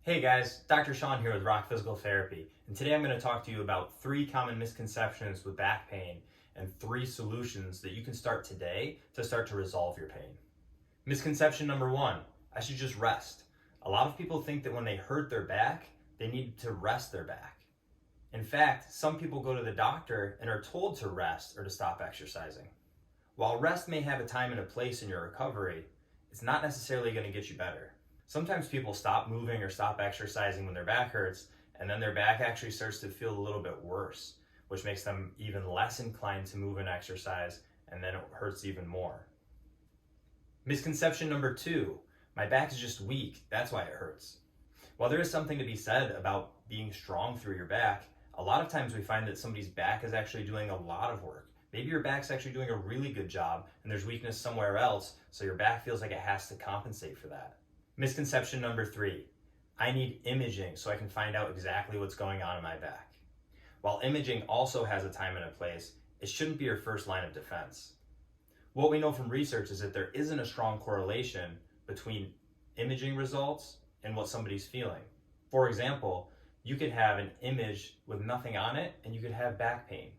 Hey guys, Dr. Sean here with Rock Physical Therapy, and today I'm going to talk to you about 3 common misconceptions with back pain and 3 solutions that you can start today to start to resolve your pain. Misconception number 1, I should just rest. A lot of people think that when they hurt their back, they need to rest their back. In fact, some people go to the doctor and are told to rest or to stop exercising. While rest may have a time and a place in your recovery, it's not necessarily going to get you better. Sometimes people stop moving or stop exercising when their back hurts, and then their back actually starts to feel a little bit worse, which makes them even less inclined to move and exercise, and then it hurts even more. Misconception number 2, my back is just weak, that's why it hurts. While there is something to be said about being strong through your back, a lot of times we find that somebody's back is actually doing a lot of work. Maybe your back's actually doing a really good job, and there's weakness somewhere else, so your back feels like it has to compensate for that. Misconception number 3, I need imaging so I can find out exactly what's going on in my back. While imaging also has a time and a place, it shouldn't be your first line of defense. What we know from research is that there isn't a strong correlation between imaging results and what somebody's feeling. For example, you could have an image with nothing on it and you could have back pain.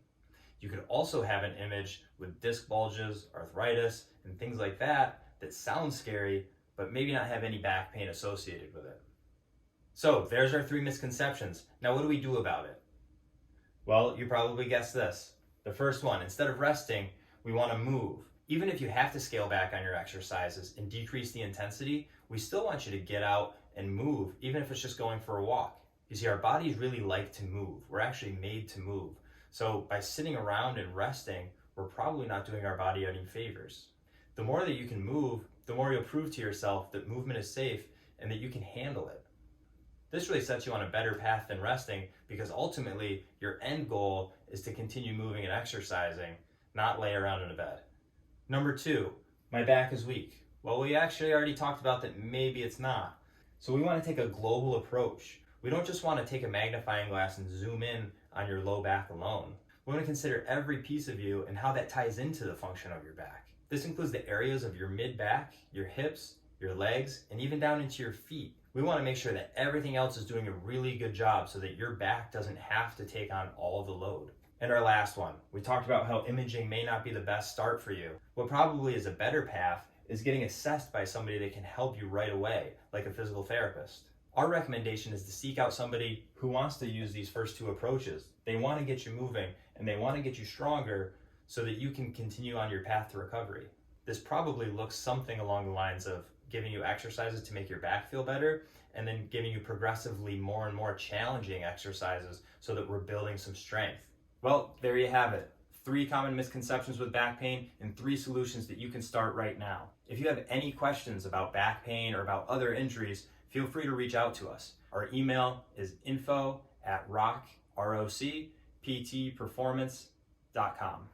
You could also have an image with disc bulges, arthritis, and things like that sound scary, but maybe not have any back pain associated with it. So there's our 3 misconceptions. Now what do we do about it? Well, you probably guessed this. The first one, instead of resting, we want to move. Even if you have to scale back on your exercises and decrease the intensity, we still want you to get out and move, even if it's just going for a walk. You see, our bodies really like to move. We're actually made to move. So by sitting around and resting, we're probably not doing our body any favors. The more that you can move, the more you'll prove to yourself that movement is safe and that you can handle it. This really sets you on a better path than resting, because ultimately your end goal is to continue moving and exercising, not lay around in a bed. Number 2, my back is weak. Well, we actually already talked about that maybe it's not. So we want to take a global approach. We don't just want to take a magnifying glass and zoom in on your low back alone. We want to consider every piece of you and how that ties into the function of your back. This includes the areas of your mid-back, your hips, your legs, and even down into your feet. We want to make sure that everything else is doing a really good job so that your back doesn't have to take on all the load. And our last one, we talked about how imaging may not be the best start for you. What probably is a better path is getting assessed by somebody that can help you right away, like a physical therapist. Our recommendation is to seek out somebody who wants to use these first 2 approaches. They want to get you moving and they want to get you stronger so that you can continue on your path to recovery. This probably looks something along the lines of giving you exercises to make your back feel better, and then giving you progressively more and more challenging exercises so that we're building some strength. Well, there you have it. 3 common misconceptions with back pain and 3 solutions that you can start right now. If you have any questions about back pain or about other injuries, feel free to reach out to us. Our email is info@rockptperformance.com.